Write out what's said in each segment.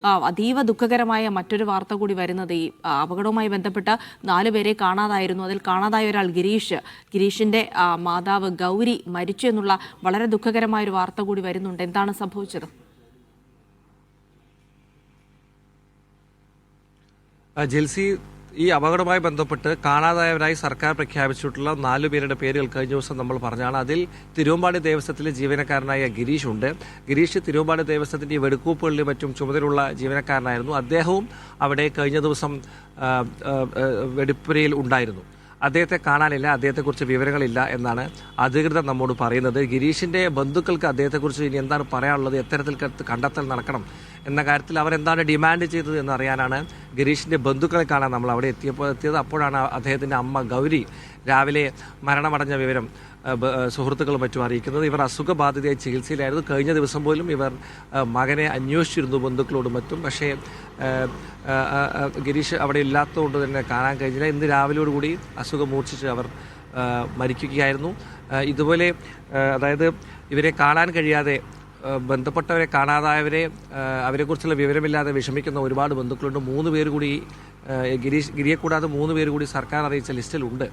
അതീവ ദുഃഖകരമായ മറ്റൊരു വാർത്ത കൂടി വരുന്നത് ഈ അപകടവുമായി ബന്ധപ്പെട്ട് 4 പേരെ കാണാതായിരുന്നു. അതിൽ കാണാതായ ഒരാൾ ഗിരീഷിന്റെ മാതാവ് ഗൗരി മരിച്ചു എന്നുള്ള വളരെ ദുഃഖകരമായ ഒരു വാർത്ത കൂടി വരുന്നുണ്ട്. എന്താണ് സംഭവിച്ചത്? ജെൽസി, ഈ അപകടവുമായി ബന്ധപ്പെട്ട് കാണാതായവരായി സർക്കാർ പ്രഖ്യാപിച്ചിട്ടുള്ള 4 പേരുടെ പേരുകൾ കഴിഞ്ഞ ദിവസം നമ്മൾ പറഞ്ഞാണ്. അതിൽ തിരുവമ്പാടി ദേവസ്വത്തിലെ ജീവനക്കാരനായ ഗിരീഷ് ഉണ്ട്. ഗിരീഷ് തിരുവമ്പാടി ദേവസ്വത്തിന്റെ വെടുക്കൂപ്പുകളിലും മറ്റും ചുമതലയുള്ള ജീവനക്കാരനായിരുന്നു. അദ്ദേഹവും അവിടെ കഴിഞ്ഞ ദിവസം വെടിപ്പുരയിൽ ഉണ്ടായിരുന്നു. അദ്ദേഹത്തെ കാണാനില്ല, അദ്ദേഹത്തെക്കുറിച്ച് വിവരങ്ങളില്ല എന്നാണ് അധികൃതർ നമ്മോട് പറയുന്നത്. ഗിരീഷിന്റെ ബന്ധുക്കൾക്ക് അദ്ദേഹത്തെക്കുറിച്ച് ഇനി എന്താണ് പറയാനുള്ളത്, എത്തരത്തിൽ കണ്ടെത്തൽ നടക്കണം എന്ന കാര്യത്തിൽ അവരെന്താണ് ഡിമാൻഡ് ചെയ്തത് എന്നറിയാനാണ് ഗിരീഷിന്റെ ബന്ധുക്കളെ കാണാൻ നമ്മൾ അവിടെ എത്തിയത്. അപ്പോഴാണ് അദ്ദേഹത്തിന്റെ അമ്മ ഗൗരി രാവിലെ മരണമടഞ്ഞ വിവരം സുഹൃത്തുക്കളും മറ്റും അറിയിക്കുന്നത്. ഇവർ അസുഖബാധിതയായി ചികിത്സയിലായിരുന്നു. കഴിഞ്ഞ ദിവസം പോലും ഇവർ മകനെ അന്വേഷിച്ചിരുന്നു ബന്ധുക്കളോടും മറ്റും. പക്ഷേ ഗിരീഷ് അവിടെ ഇല്ലാത്തതുകൊണ്ട് തന്നെ കാണാൻ കഴിഞ്ഞില്ല. ഇന്ന് രാവിലെയോടുകൂടി അസുഖം മൂർച്ഛിച്ച് അവർ മരിക്കുകയായിരുന്നു. ഇതുപോലെ അതായത് ഇവരെ കാണാൻ കഴിയാതെ ബന്ധപ്പെട്ടവരെ കാണാതായവരെ അവരെക്കുറിച്ചുള്ള വിവരമില്ലാതെ വിഷമിക്കുന്ന ഒരുപാട് ബന്ധുക്കളുണ്ട്. 3 പേര് കൂടി ഗിരിയെ കൂടാതെ 3 പേര് കൂടി സർക്കാർ അറിയിച്ച ലിസ്റ്റിലുണ്ട്.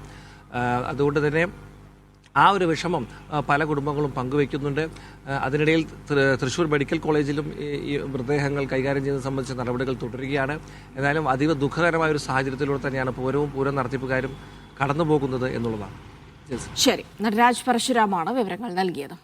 അതുകൊണ്ട് തന്നെ ആ ഒരു വിഷമം പല കുടുംബങ്ങളും പങ്കുവയ്ക്കുന്നുണ്ട്. അതിനിടയിൽ തൃശ്ശൂർ മെഡിക്കൽ കോളേജിലും ഈ മൃതദേഹങ്ങൾ കൈകാര്യം ചെയ്യുന്നത് സംബന്ധിച്ച നടപടികൾ തുടരുകയാണ്. എന്നാലും അതീവ ദുഃഖകരമായ ഒരു സാഹചര്യത്തിലൂടെ തന്നെയാണ് പൂരം നടത്തിപ്പുകാരും കടന്നു പോകുന്നത് എന്നുള്ളതാണ്. ശരി, നടരാജ് പരശുരാമാണ് വിവരങ്ങൾ നൽകിയത്.